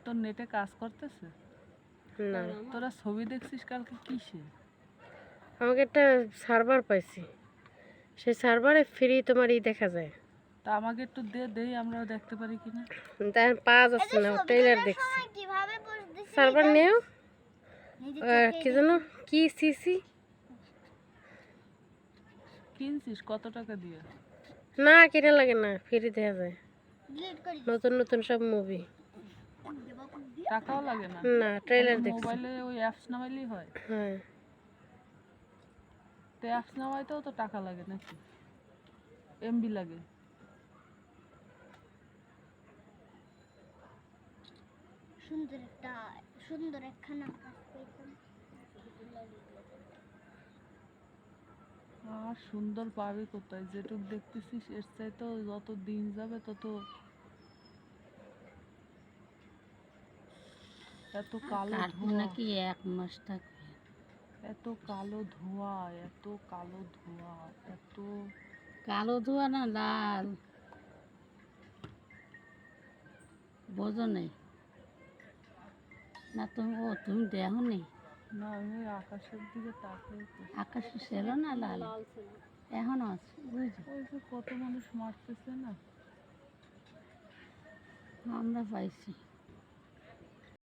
তোর নেটে কাজ করতেছে না, তোরা ছবি দেখছিস কালকে কিসে? আমাকে একটা সার্ভার পাইছি, সেই সার্ভারে ফ্রি তোমার দেখা যায়। তা আমাকে একটু দেই আমরাও দেখতে পারি কিনা। তার পাওয়া যাচ্ছে না, ট্রেলার দেখছি। সার্ভার নেও, কি জানো কি সিসি কিনছিস কত টাকা দিয়ে? না, কিনা লাগে না, ফ্রি দেখা যায় নতুন নতুন সব মুভি। টাকাও লাগে না? না, ট্রেলার দেখছি। মোবাইলে ওই অ্যাপস নামাইলেই হয়? হ্যাঁ, তো অ্যাপস নামাইতেও তো টাকা লাগে নাকি? এমবি লাগে? সুন্দর একখানা কাজ পেতাম। আর সুন্দর পাবি কোথায়? যেটুক দেখতেছিস এর চাইতেও যত দিন যাবে তত এত কালো ধোঁয়া নাকি 1 মাস থাকবে। এত কালো ধোঁয়া এত কালো ধোঁয়া এত কালো ধোয়া না লাল, বোঝো নাই না তুমি? তুমি দেখো নি? না আমি আকাশের দিকে তাকিয়ে আকাশে ছিল না লাল, এখনো আছে বুঝছো? ওই যে কত মানুষ মারতেছে না। আমরা পাইছি।